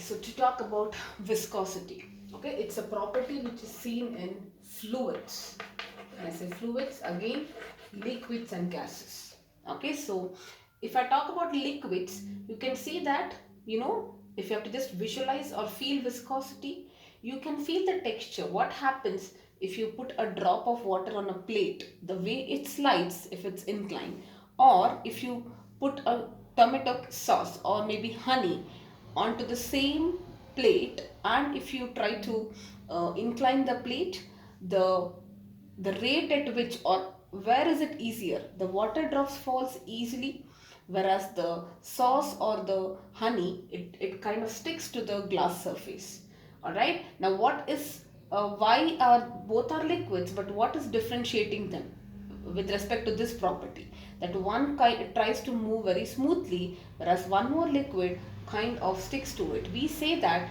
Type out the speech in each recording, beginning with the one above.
so to talk about viscosity, okay, it's a property which is seen in fluids. When I say fluids, again, liquids and gases. Okay, so if I talk about liquids, you can see that, if you have to just visualize or feel viscosity, you can feel the texture. What happens if you put a drop of water on a plate, the way it slides if it's inclined, or if you put a tomato sauce or maybe honey onto the same plate, and if you try to incline the plate, the the rate at which, or where is it easier, the water drops falls easily, whereas the sauce or the honey, it kind of sticks to the glass surface. All right, now what is why are both are liquids, but what is differentiating them with respect to this property, that one kind tries to move very smoothly, whereas one more liquid kind of sticks to it. We say that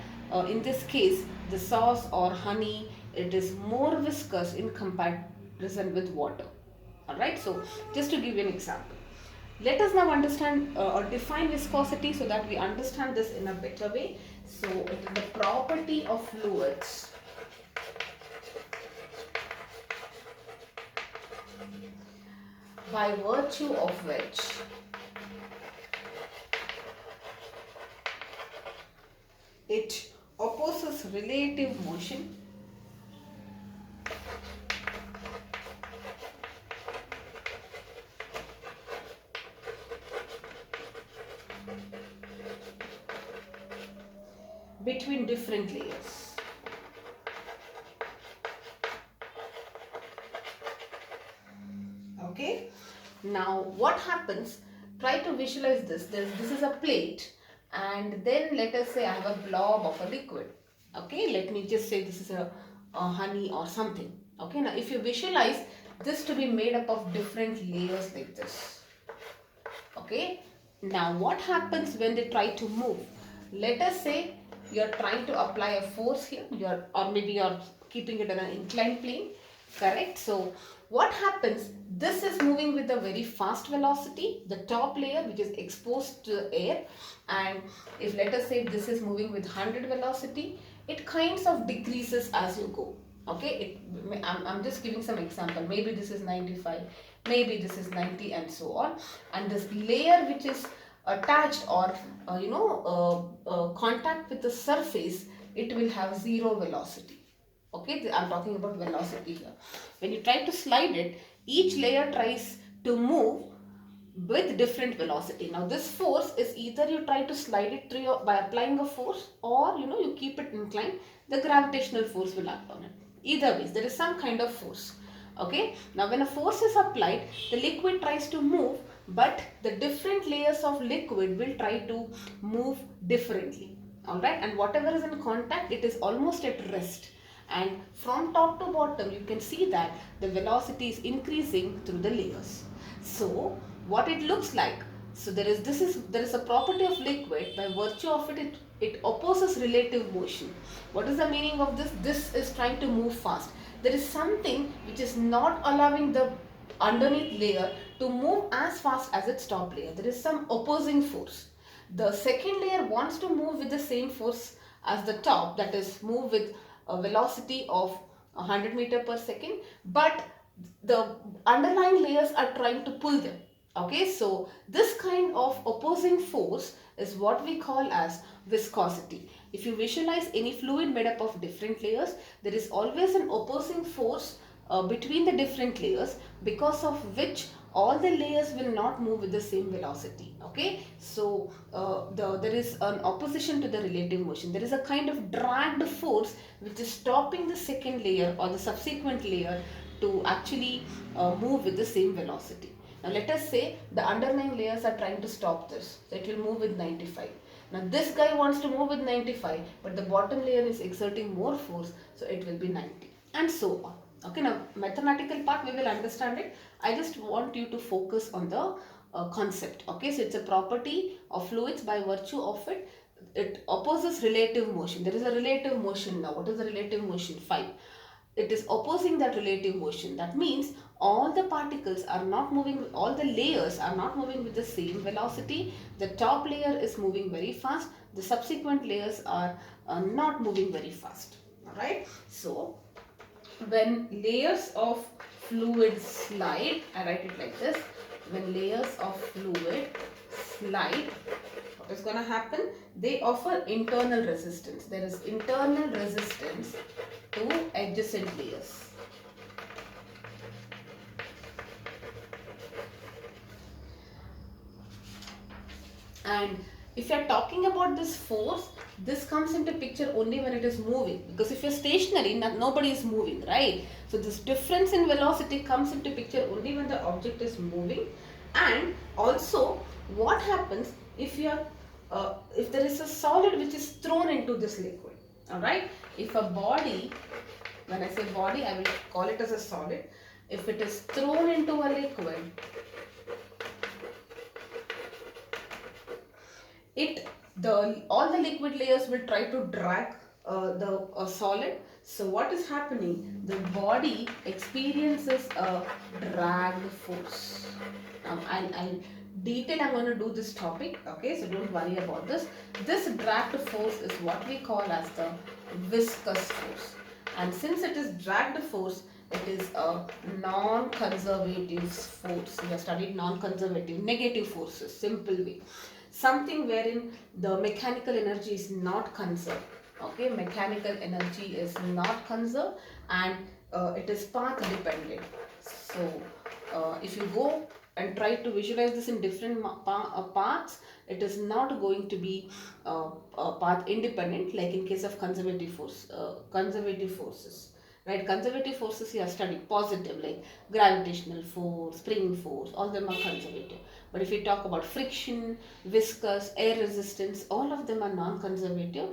in this case the sauce or honey, it is more viscous in comparison with water. All right, so just to give you an example, let us now understand or define viscosity so that we understand this in a better way. So it is the property of fluids by virtue of which it opposes relative motion between different layers. Okay, now what happens, try to visualize this. This is a plate, and then let us say I have a blob of a liquid. Okay, let me just say this is a honey or something. Okay, now if you visualize this to be made up of different layers like this. Okay, now what happens when they try to move? Let us say you're trying to apply a force here, or maybe you're keeping it on an inclined plane, correct? So what happens, this is moving with a very fast velocity, the top layer which is exposed to the air, and if let us say this is moving with 100 velocity, it kinds of decreases as you go. Okay, I'm just giving some example, maybe this is 95, maybe this is 90, and so on, and this layer which is attached or contact with the surface, it will have zero velocity. Okay, I'm talking about velocity here. When you try to slide it, each layer tries to move with different velocity. Now this force is either you try to slide it through by applying a force, or you keep it inclined, the gravitational force will act on it. Either ways, there is some kind of force. Okay, now when a force is applied, the liquid tries to move, but the different layers of liquid will try to move differently. All right, and whatever is in contact, it is almost at rest, and from top to bottom you can see that the velocity is increasing through the layers. So what it looks like, so there is a property of liquid, by virtue of it opposes relative motion. What is the meaning of this? This is trying to move fast. There is something which is not allowing the underneath layer to move as fast as its top layer. There is some opposing force. The second layer wants to move with the same force as the top, that is move with a velocity of 100 meter per second, but the underlying layers are trying to pull them. Okay, so this kind of opposing force is what we call as viscosity. If you visualize any fluid made up of different layers, there is always an opposing force between the different layers, because of which all the layers will not move with the same velocity. Okay, so there is an opposition to the relative motion. There is a kind of dragged force which is stopping the second layer or the subsequent layer to actually move with the same velocity. Now let us say the underlying layers are trying to stop this, so it will move with 95. Now this guy wants to move with 95, but the bottom layer is exerting more force, so it will be 90, and so on. Okay, now mathematical part we will understand it. I just want you to focus on the concept. Okay, so it's a property of fluids, by virtue of it opposes relative motion. There is a relative motion now. What is the relative motion? 5. it is opposing that relative motion. That means all the particles are not moving, all the layers are not moving with the same velocity. The top layer is moving very fast, the subsequent layers are not moving very fast. Alright, so when layers of fluid slide, I write it like this, when layers of fluid slide, what is going to happen? They offer internal resistance. There is internal resistance to adjacent layers. And if you are talking about this force, this comes into picture only when it is moving, because if you're stationary, nobody is moving, right? So this difference in velocity comes into picture only when the object is moving. And also, what happens if you are if there is a solid which is thrown into this liquid? All right, if a body, when I say body, I will call it as a solid. If it is thrown into a liquid, all the liquid layers will try to drag the solid. So what is happening? The body experiences a drag force. I'll detail, I'm going to do this topic, okay, so don't worry about this. This dragged force is what we call as the viscous force. And since it is dragged force, it is a non-conservative force. We have studied non-conservative, negative forces, simple way. Something wherein the mechanical energy is not conserved. Okay, mechanical energy is not conserved, and it is path dependent. So if you go and try to visualize this in different paths, it is not going to be path independent, like in case of conservative forces. Right, conservative forces you are studying positive, like gravitational force, spring force, all of them are conservative. But if we talk about friction, viscous, air resistance, all of them are non-conservative,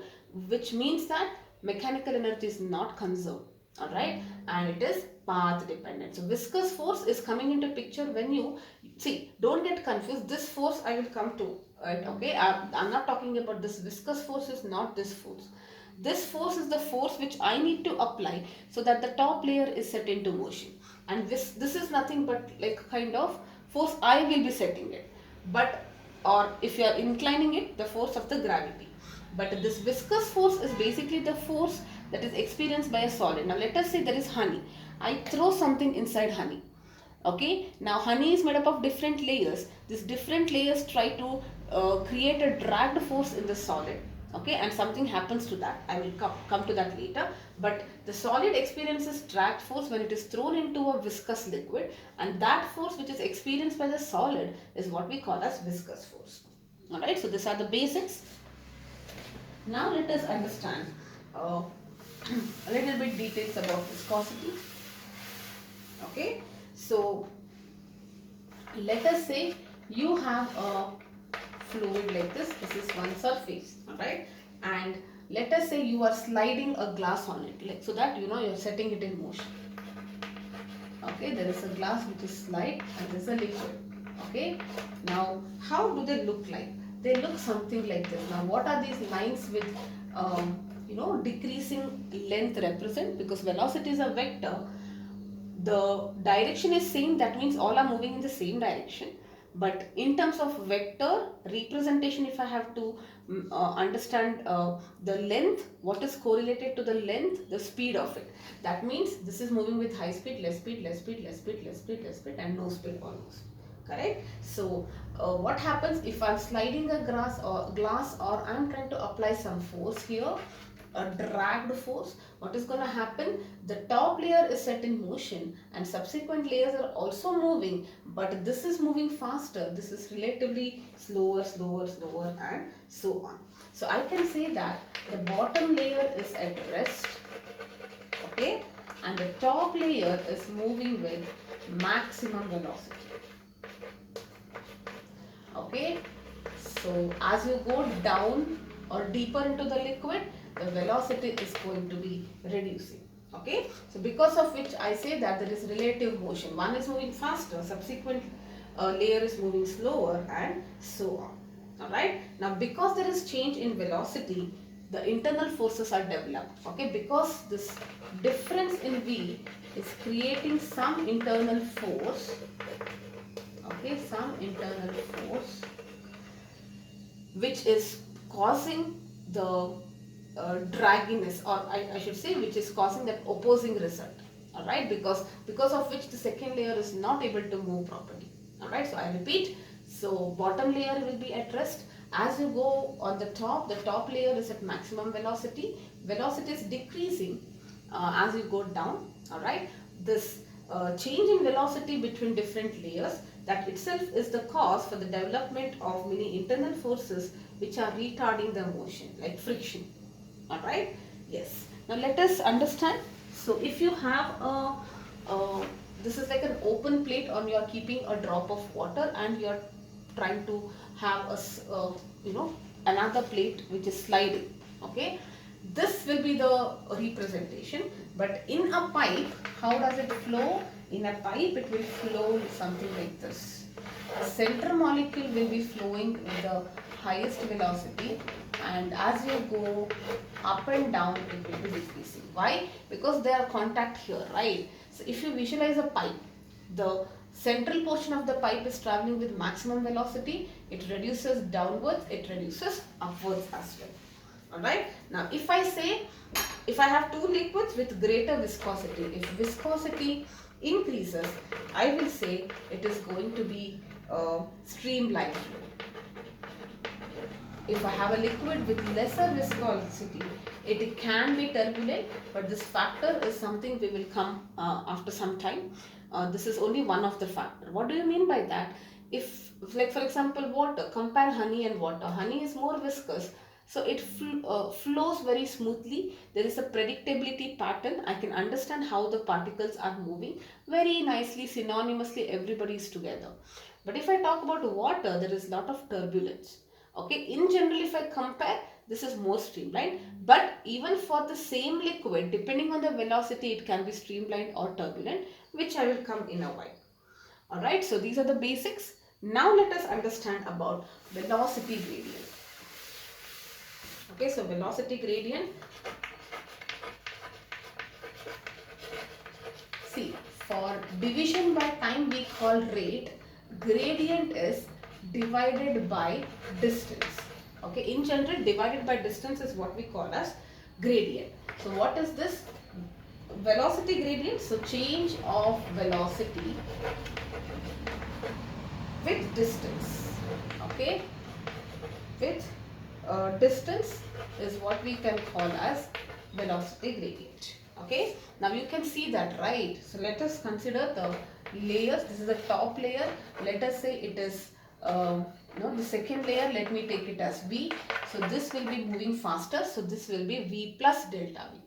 which means that mechanical energy is not conserved. Alright, and it is path dependent. So viscous force is coming into picture when you see, don't get confused. This force I will come to it, okay? I'm not talking about this. Viscous force is not this force. This force is the force which I need to apply so that the top layer is set into motion. And this is nothing but like kind of force I will be setting it. But, or if you are inclining it, the force of the gravity. But this viscous force is basically the force that is experienced by a solid. Now let us say there is honey. I throw something inside honey. Okay, now honey is made up of different layers. These different layers try to create a dragged force in the solid. Okay, and something happens to that. I will come to that later. But the solid experiences dragged force when it is thrown into a viscous liquid, and that force which is experienced by the solid is what we call as viscous force. Alright, so these are the basics. Now let us understand a little bit details about viscosity. Okay, so let us say you have a fluid like this. This is one surface, alright, and let us say you are sliding a glass on it, like so that you are setting it in motion. Okay, there is a glass which is slide and there is a liquid. Okay, now how do they look like? They look something like this. Now what are these lines with decreasing length represent? Because velocity is a vector, the direction is same, that means all are moving in the same direction. But in terms of vector representation, if I have to understand the length, what is correlated to the length? The speed of it. That means this is moving with high speed, less speed, less speed, less speed, less speed, less speed, and no speed almost. Correct? So what happens if I'm sliding a glass or I'm trying to apply some force here, a dragged force? What is going to happen? The top layer is set in motion and subsequent layers are also moving, but this is moving faster, this is relatively slower, and so on. So I can say that the bottom layer is at rest, okay, and the top layer is moving with maximum velocity. Okay, so as you go down or deeper into the liquid, the velocity is going to be reducing. Okay, so because of which I say that there is relative motion. One is moving faster, subsequent layer is moving slower, and so on. Alright, now because there is change in velocity, the internal forces are developed. Okay, because this difference in V is creating some internal force. Okay, some internal force which is causing the dragginess, or I should say which is causing that opposing result. Alright, because of which the second layer is not able to move properly. Alright, so I repeat, so bottom layer will be at rest. As you go on the top layer is at maximum velocity. Velocity is decreasing as you go down. Alright, this change in velocity between different layers, that itself is the cause for the development of many internal forces which are retarding the motion, like friction. Alright, yes. Now let us understand. So if you have this is like an open plate, or you are keeping a drop of water and you are trying to have another plate which is sliding. Okay, this will be the representation. But in a pipe, how does it flow? In a pipe, it will flow something like this. The center molecule will be flowing with the highest velocity, and as you go up and down, it will be decreasing. Why? Because there are contact here, right? So if you visualize a pipe, the central portion of the pipe is traveling with maximum velocity. It reduces downwards, it reduces upwards as well. Alright, now if I have two liquids with greater viscosity, if viscosity increases, I will say it is going to be streamlined flow. If I have a liquid with lesser viscosity, it can be turbulent, but this factor is something we will come after some time. This is only one of the factors. What do you mean by that? If, like for example, water, compare honey and water. Honey is more viscous, so it flows very smoothly. There is a predictability pattern. I can understand how the particles are moving very nicely, synonymously, everybody is together. But if I talk about water, there is a lot of turbulence. Okay, in general, if I compare, this is more streamlined. But even for the same liquid, depending on the velocity, it can be streamlined or turbulent, which I will come in a while. Alright, so these are the basics. Now let us understand about velocity gradient. Okay, so velocity gradient. See, for division by time we call rate. Gradient is divided by distance. Okay, in general, divided by distance is what we call as gradient. So what is this? Velocity gradient. So change of velocity with distance. Okay, with distance is what we can call as velocity gradient. Okay, now you can see that, right? So let us consider the layers. This is the top layer. Let us say it is the second layer. Let me take it as V. So this will be moving faster, so this will be V plus delta V.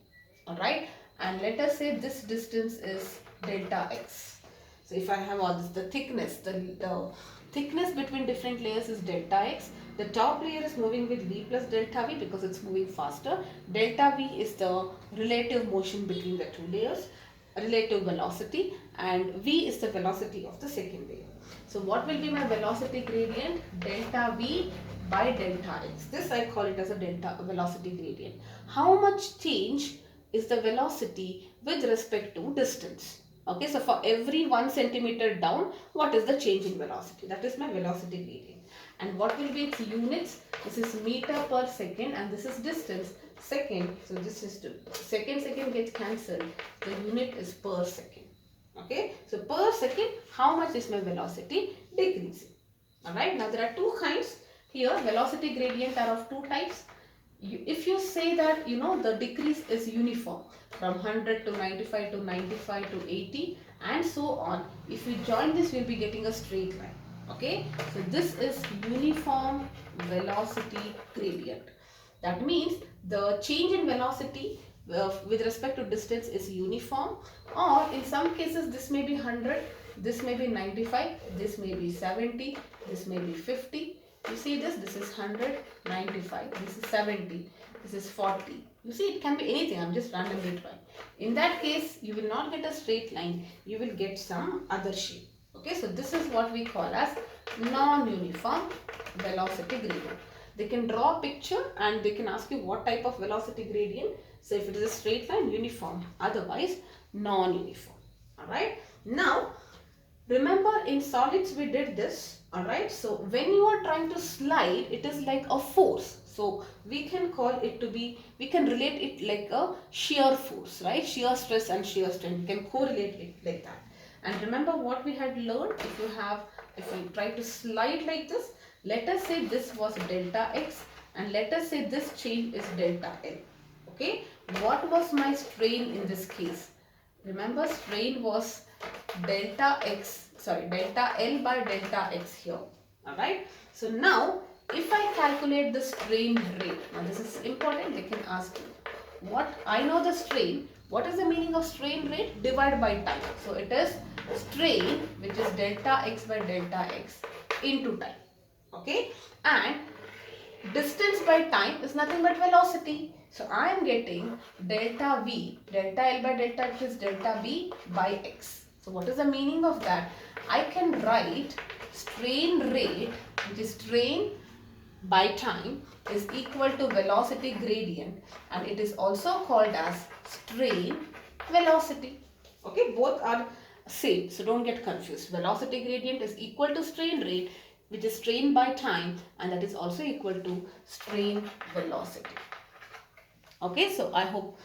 Alright, and let us say this distance is delta X. So if I have all this, the thickness thickness between different layers is delta X. The top layer is moving with V plus delta V because it's moving faster. Delta V is the relative motion between the two layers, relative velocity, and V is the velocity of the second layer. So what will be my velocity gradient? Delta V by delta X. This I call it as a delta velocity gradient. How much change is the velocity with respect to distance? Okay, so for every 1 centimeter down, what is the change in velocity? That is my velocity gradient. And what will be its units? This is meter per second, and this is distance, second. So this is second gets cancelled. The unit is per second. Okay, so per second, how much is my velocity decreasing? Alright, now there are two kinds here. Velocity gradient are of two types. If you say that the decrease is uniform from 100 to 95 to 95 to 80 and so on, if we join this, we'll be getting a straight line. Okay, so this is uniform velocity gradient. That means the change in velocity with respect to distance is uniform, or in some cases this may be 100, this may be 95, this may be 70, this may be 50. You see this is 100, 95, this is 70, this is 40. You see, it can be anything. I'm just randomly trying. In that case, you will not get a straight line. You will get some other shape. Okay, so this is what we call as non-uniform velocity gradient. they can draw a picture and they can ask you what type of velocity gradient. So if it is a straight line, uniform, otherwise non-uniform. Alright. Now remember in solids we did this, alright. So when you are trying to slide, it is like a force. So we can call it to be, we can relate it like a shear force, right? Shear stress and shear strain, we can correlate it like that. And remember what we had learned, if we try to slide like this, let us say this was delta x and let us say this change is delta L. Okay, what was my strain in this case? Remember, strain was delta L by delta x here. Alright. So now if I calculate the strain rate, now this is important, they can ask you. What I know the strain, what is the meaning of strain rate? Divide by time. So it is strain, which is delta x by delta x into time. Okay. And distance by time is nothing but velocity. So I am getting delta V, delta L by delta X is delta V by X. So what is the meaning of that? I can write strain rate, which is strain by time, is equal to velocity gradient, and it is also called as strain velocity. Okay, both are same, so don't get confused. Velocity gradient is equal to strain rate, which is strain by time, and that is also equal to strain velocity. Okay, so I hope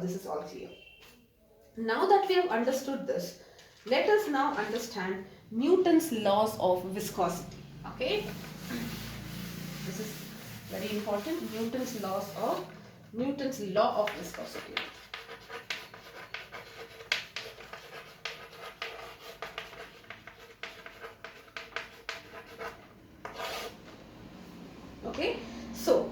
this is all clear. Now that we have understood this, let us now understand Newton's laws of viscosity. Okay, this is very important. Newton's law of viscosity. Okay, so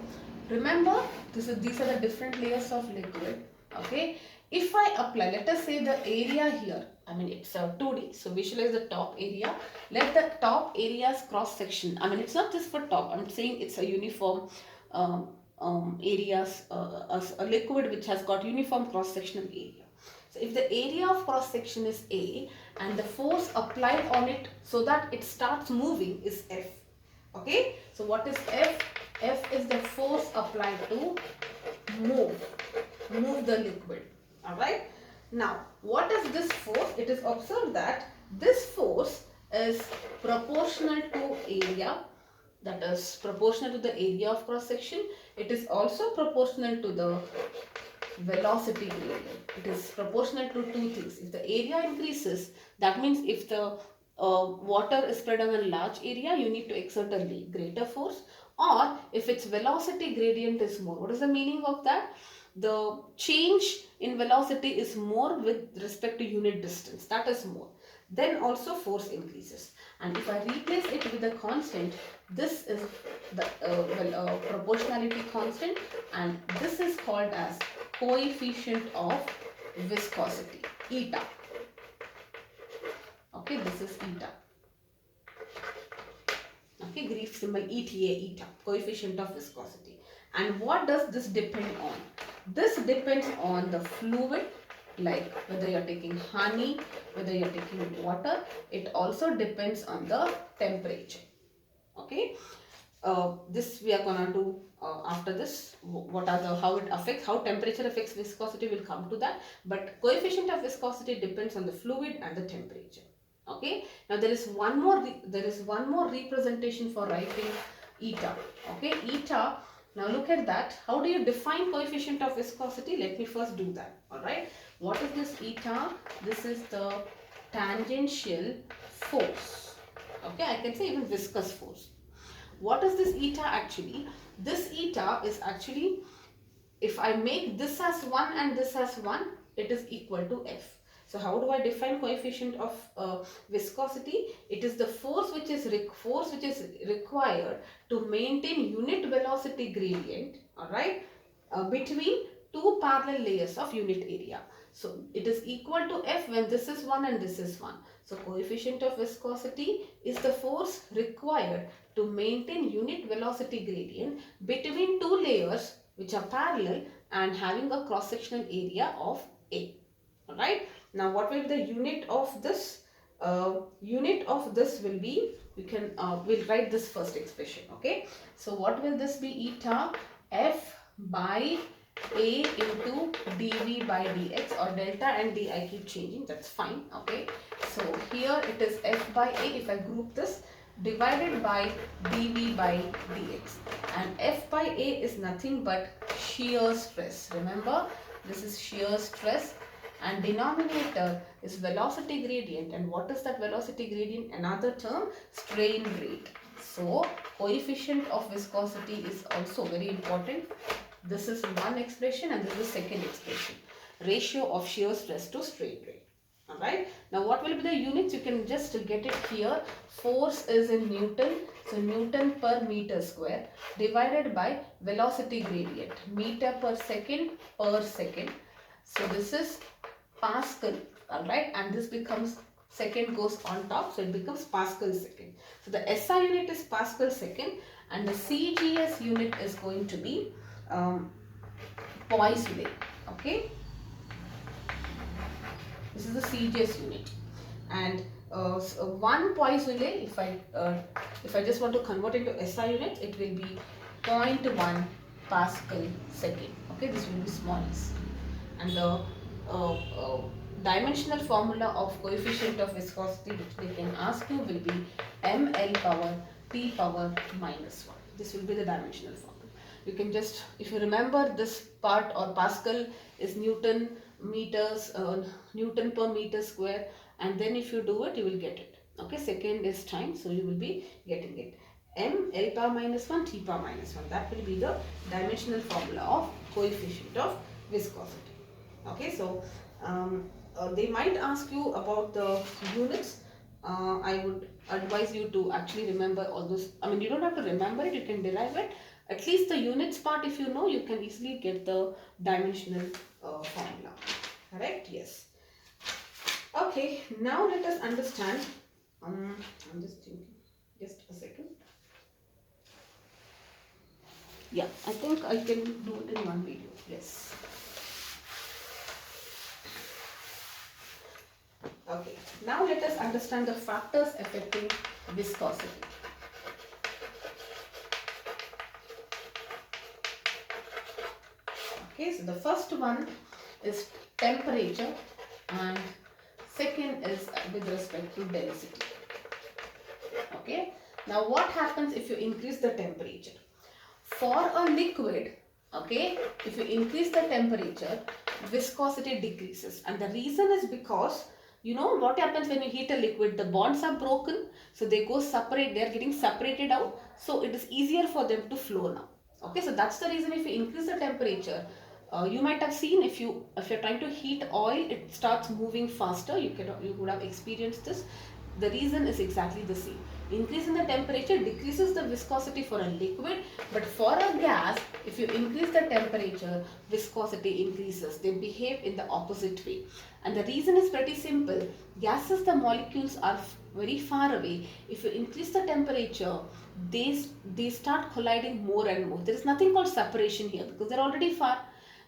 remember these are the different layers of liquid. Okay, if I apply, let us say the area here, I mean it's a 2D, so visualize the top area. Let the top area's cross section, I mean it's not just for top, I'm saying it's a uniform areas, a liquid which has got uniform cross sectional area. So if the area of cross section is A and the force applied on it so that it starts moving is F. Okay, so what is F? F is the force applied to move the liquid. Alright. Now, what is this force? It is observed that this force is proportional to area, that is proportional to the area of cross section. It is also proportional to the velocity gradient. It is proportional to two things. If the area increases, that means if the water is spread on a large area, you need to exert a greater force. Or if its velocity gradient is more. What is the meaning of that? The change in velocity is more with respect to unit distance. That is more. Then also force increases. And if I replace it with a constant, this is the proportionality constant, and this is called as coefficient of viscosity, eta. Okay, this is eta. Okay, Greek symbol ETA, eta, coefficient of viscosity. And what does this depend on? This depends on the fluid, like whether you are taking honey, whether you are taking water. It also depends on the temperature. Okay, this we are gonna do after this. What are the, how it affects, how temperature affects viscosity, will come to that. But coefficient of viscosity depends on the fluid and the temperature. Okay, now there is one more representation for writing eta. Okay, eta. Now look at that. How do you define coefficient of viscosity? Let me first do that. Alright. What is this eta? This is the tangential force. Okay, I can say even viscous force. What is this eta actually? This eta is actually, if I make this as 1 and this as 1, it is equal to F. So how do I define coefficient of viscosity? It is the force which is required to maintain unit velocity gradient, alright, between two parallel layers of unit area. So it is equal to F when this is 1 and this is 1. So coefficient of viscosity is the force required to maintain unit velocity gradient between two layers which are parallel and having a cross-sectional area of A. Alright. Now what will be the unit of this? Unit of this will be you can, we'll write this first expression, okay? So what will this be? Eta F by A into dV by dx, or delta and d I keep changing, that's fine, okay? So here it is F by A, if I group this, divided by dV by dx, and F by A is nothing but shear stress. Remember, this is shear stress, and denominator is velocity gradient. And what is that velocity gradient? Another term, strain rate. So coefficient of viscosity is also very important. This is one expression and this is second expression. Ratio of shear stress to strain rate. Alright. Now what will be the units? You can just get it here. Force is in Newton. So Newton per meter square divided by velocity gradient. Meter per second per second. So this is Pascal. Alright. And this becomes, second goes on top. So it becomes Pascal second. So the SI unit is Pascal second. And the CGS unit is going to be Poisson. Okay. This is the CGS unit, and so 1 Poisson, if I just want to convert into SI units, it will be 0.1 Pascal second. Okay, this will be small s. And the dimensional formula of coefficient of viscosity which they can ask you will be ml power T power minus 1. This will be the dimensional formula. You can just, if you remember this part, or Pascal is Newton meters, Newton per meter square, and then if you do it, you will get it. Okay, second is time, so you will be getting it. M L power minus 1 T power minus 1. That will be the dimensional formula of coefficient of viscosity. Okay, so they might ask you about the units. I would advise you to actually remember all those. I mean, you don't have to remember it, you can derive it. At least the units part, if you know, you can easily get the dimensional formula. Correct? Yes. Okay, now let us understand. I'm just thinking, just a second. Yeah, I think I can do it in one video. Yes. Okay, now let us understand the factors affecting viscosity. Okay, so the first one is temperature, and second is with respect to density. Okay, now what happens if you increase the temperature? For a liquid, okay, if you increase the temperature, viscosity decreases, and the reason is because, you know what happens when you heat a liquid? The bonds are broken, so they go separate, they are getting separated out, so it is easier for them to flow now. Okay, so that's the reason if you increase the temperature, you might have seen, if you're trying to heat oil, it starts moving faster. You would have experienced this. The reason is exactly the same. Increase in the temperature decreases the viscosity for a liquid, but for a gas, if you increase the temperature, viscosity increases. They behave in the opposite way. And the reason is pretty simple. Gases, the molecules are very far away. If you increase the temperature, they start colliding more and more. There is nothing called separation here because they're already far.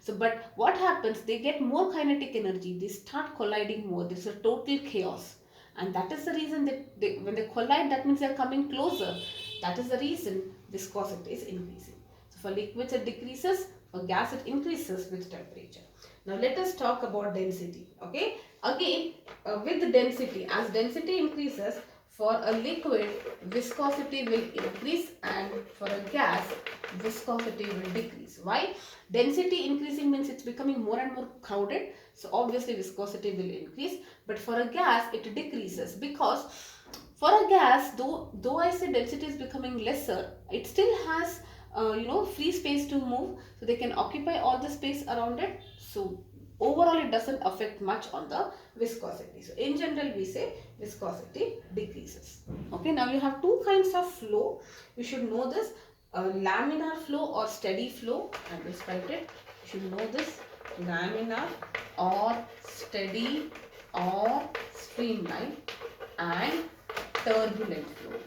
So, but what happens? They get more kinetic energy. They start colliding more. There's a total chaos. And that is the reason that when they collide, that means they are coming closer. That is the reason viscosity is increasing. So for liquids it decreases, for gas it increases with temperature. Now let us talk about density. Okay. Again, with the density, as density increases, for a liquid, viscosity will increase, and for a gas, viscosity will decrease. Why? Density increasing means it's becoming more and more crowded. So obviously viscosity will increase. But for a gas, it decreases, because for a gas, though I say density is becoming lesser, it still has free space to move. So they can occupy all the space around it. So overall it doesn't affect much on the viscosity. So in general we say viscosity decreases. Okay, now you have two kinds of flow. You should know this, laminar flow or steady flow. I just write it. You should know this, laminar or steady or streamline, and turbulent flow.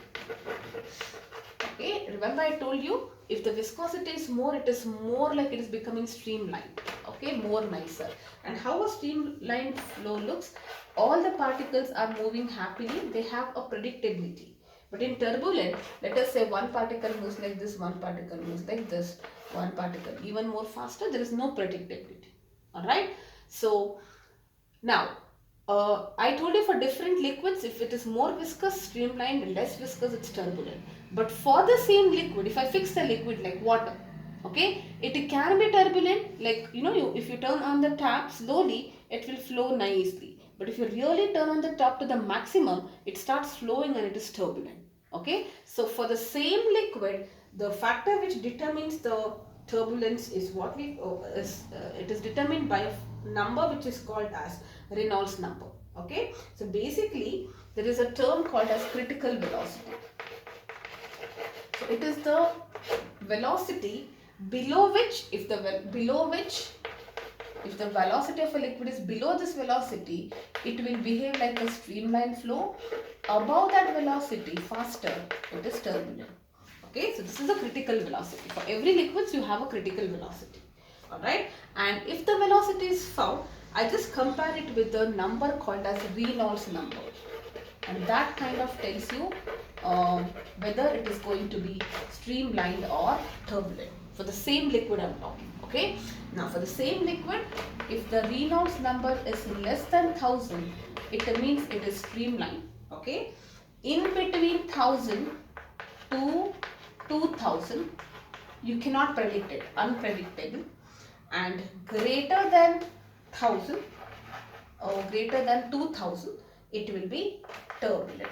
Okay, remember I told you, if the viscosity is more, it is more like it is becoming streamlined. Okay, more nicer. And how a streamlined flow looks, all the particles are moving happily. They have a predictability. But in turbulent, let us say one particle moves like this, one particle moves like this, one particle even more faster, there is no predictability. Alright. So now, I told you for different liquids, if it is more viscous, streamlined, less viscous, it's turbulent. But for the same liquid, if I fix the liquid like water, okay, it can be turbulent, like, if you turn on the tap slowly, it will flow nicely. But if you really turn on the tap to the maximum, it starts flowing and it is turbulent. Okay, so for the same liquid, the factor which determines the turbulence is what we it is determined by a number which is called as Reynolds number. Okay, so basically there is a term called as critical velocity. So it is the velocity below which, if the velocity of a liquid is below this velocity, it will behave like a streamlined flow. Above that velocity, faster, it is turbulent. Okay, so this is a critical velocity. For every liquids, you have a critical velocity. Alright, and if the velocity is found, I just compare it with the number called as Reynolds number. And that kind of tells you whether it is going to be streamlined or turbulent. For the same liquid I am talking. Okay, now for the same liquid, if the Reynolds number is less than 1000, it means it is streamlined. Okay, in between 1000 to 2000, you cannot predict it, unpredictable. And greater than 1000 or greater than 2000, it will be turbulent.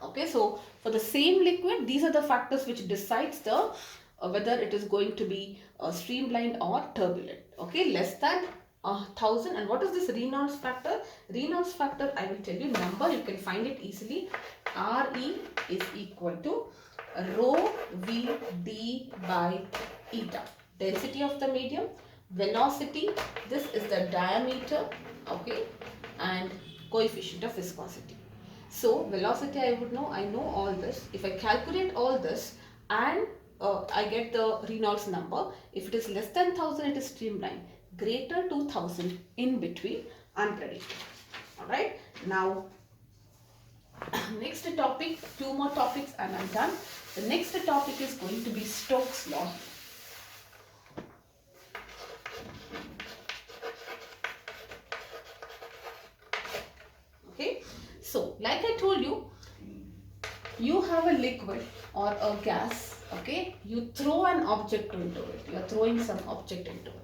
Okay, so for the same liquid, these are the factors which decides the whether it is going to be streamlined or turbulent. Okay, less than 1000. And what is this Reynolds factor? Reynolds factor, I will tell you number, you can find it easily. Re is equal to rho v d by eta. Density of the medium, velocity, this is the diameter, okay, and coefficient of viscosity. So velocity I would know, I know all this. If I calculate all this and I get the Reynolds number, if it is less than 1000, it is streamlined. Greater to 1000, in between, unpredictable. Alright, now next topic, two more topics and I'm done. The next topic is going to be Stokes' law. Okay, so like I told you, you have a liquid or a gas, okay, you throw an object into it, you are throwing some object into it.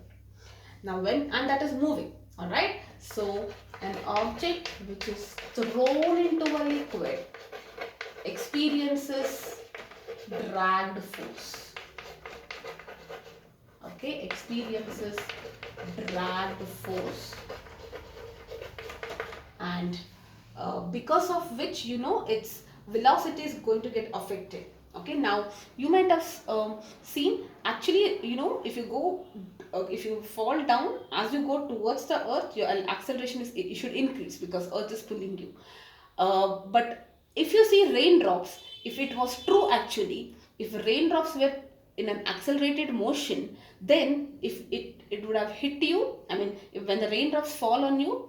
Now and that is moving, alright, so an object which is thrown into a liquid experiences dragged force, okay, experiences dragged force, and because of which, its velocity is going to get affected. Okay, now you might have seen, actually, if you fall down, as you go towards the earth, your acceleration it should increase because earth is pulling you. But if you see raindrops, if it was true actually, if raindrops were in an accelerated motion, then if it would have hit you, I mean, when the raindrops fall on you,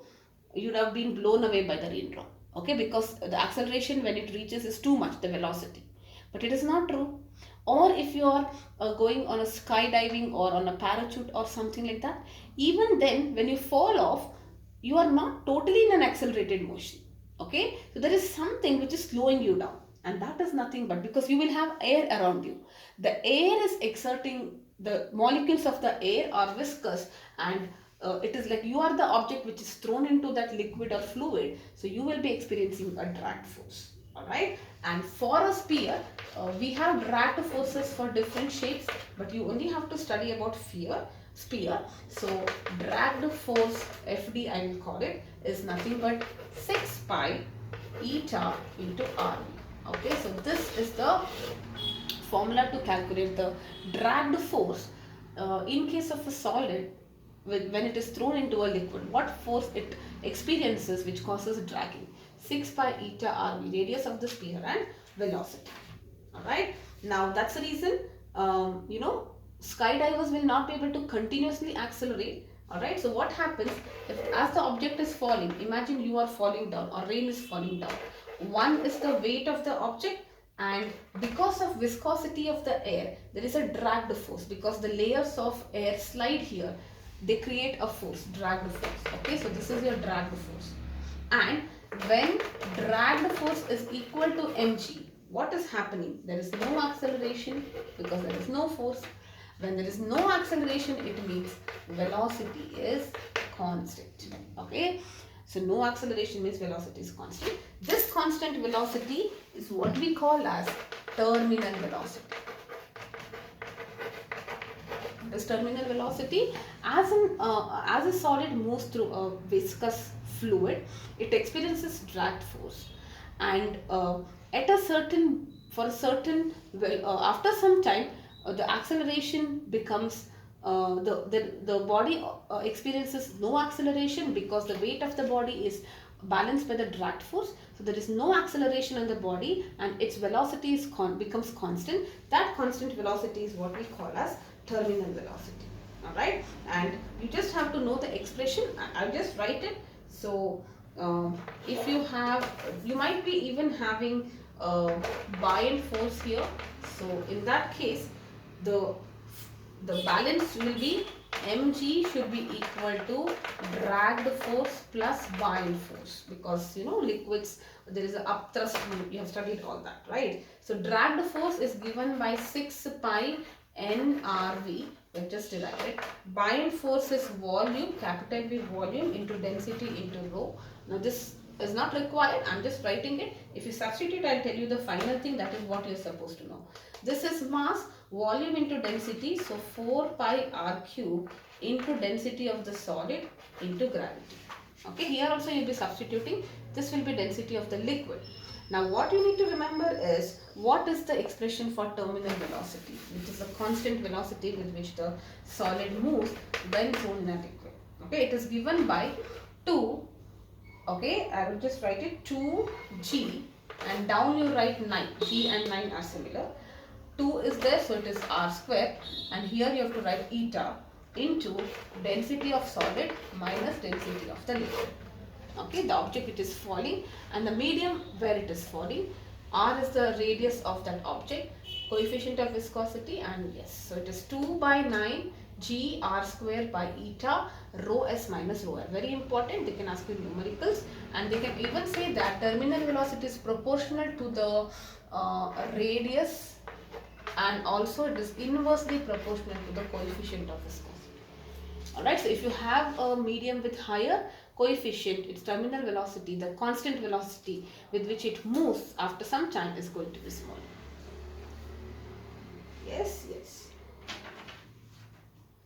you would have been blown away by the raindrop. Okay, because the acceleration when it reaches is too much, the velocity. But it is not true. Or if you are going on a skydiving or on a parachute or something like that, even then when you fall off, you are not totally in an accelerated motion. Okay, so there is something which is slowing you down, and that is nothing but because you will have air around you. The air is exerting, the molecules of the air are viscous, and it is like you are the object which is thrown into that liquid or fluid, so you will be experiencing a drag force. Alright, and for a sphere, we have drag forces for different shapes, but you only have to study about sphere. So dragged force, FD I will call it, is nothing but 6 pi eta into RV. Okay, so this is the formula to calculate the dragged force in case of a solid. When it is thrown into a liquid, what force it experiences which causes dragging. 6 pi eta RV, radius of the sphere, and velocity. Alright, now that's the reason skydivers will not be able to continuously accelerate. Alright, so what happens if as the object is falling, imagine you are falling down or rain is falling down. One is the weight of the object, And because of viscosity of the air, there is a dragged force. Because the layers of air slide here, they create a force, dragged force. Okay, so this is your dragged force. And when dragged force is equal to mg, what is happening? There is no acceleration because there is no force. When there is no acceleration, it means velocity is constant. Okay, so no acceleration means velocity is constant. This constant velocity is what we call as terminal velocity. This terminal velocity, as a solid moves through a viscous fluid, it experiences drag force, and at a certain for a certain after some time, the acceleration becomes the body experiences no acceleration because the weight of the body is balanced by the drag force. So there is no acceleration in the body and its velocity is becomes constant. That constant velocity is what we call as terminal velocity. Alright, and you just have to know the expression. I'll just write it. So if you have, you might be even having buoyant force here. So in that case, the balance will be mg should be equal to dragged force plus buoyant force, because you know liquids, there is an upthrust, you have studied all that, right? So dragged force is given by 6 pi nRV, we have just derived it. Buoyant force is volume, capital V volume into density into rho. Now this is not required, I'm just writing it. If you substitute, I'll tell you the final thing, that is what you're supposed to know. This is mass, volume into density, so 4 pi r cube into density of the solid into gravity. Okay, here also you'll be substituting, this will be density of the liquid. Now what you need to remember is, what is the expression for terminal velocity, which is the constant velocity with which the solid moves when thrown in a liquid. Okay, it is given by 2, okay, I will just write it 2g, and down you write 9, g and 9 are similar. 2 is there, so it is r square, and here you have to write eta into density of solid minus density of the liquid. Okay, the object it is falling and the medium where it is falling. R is the radius of that object, coefficient of viscosity, and yes, so it is 2 by 9 g r square by eta rho s minus rho r. Very important, they can ask you numericals, and they can even say that terminal velocity is proportional to the radius, and also it is inversely proportional to the coefficient of viscosity. Alright, so if you have a medium with higher coefficient, its terminal velocity, the constant velocity with which it moves after some time is going to be small. Yes, yes.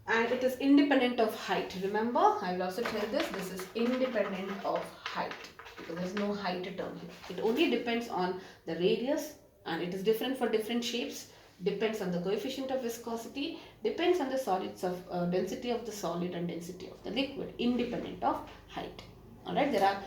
And it is independent of height. Remember, I will also tell this is independent of height, because there is no height term here. It only depends on the radius, and it is different for different shapes. Depends on the coefficient of viscosity, depends on the solids of density of the solid and density of the liquid, independent of height. Alright, there are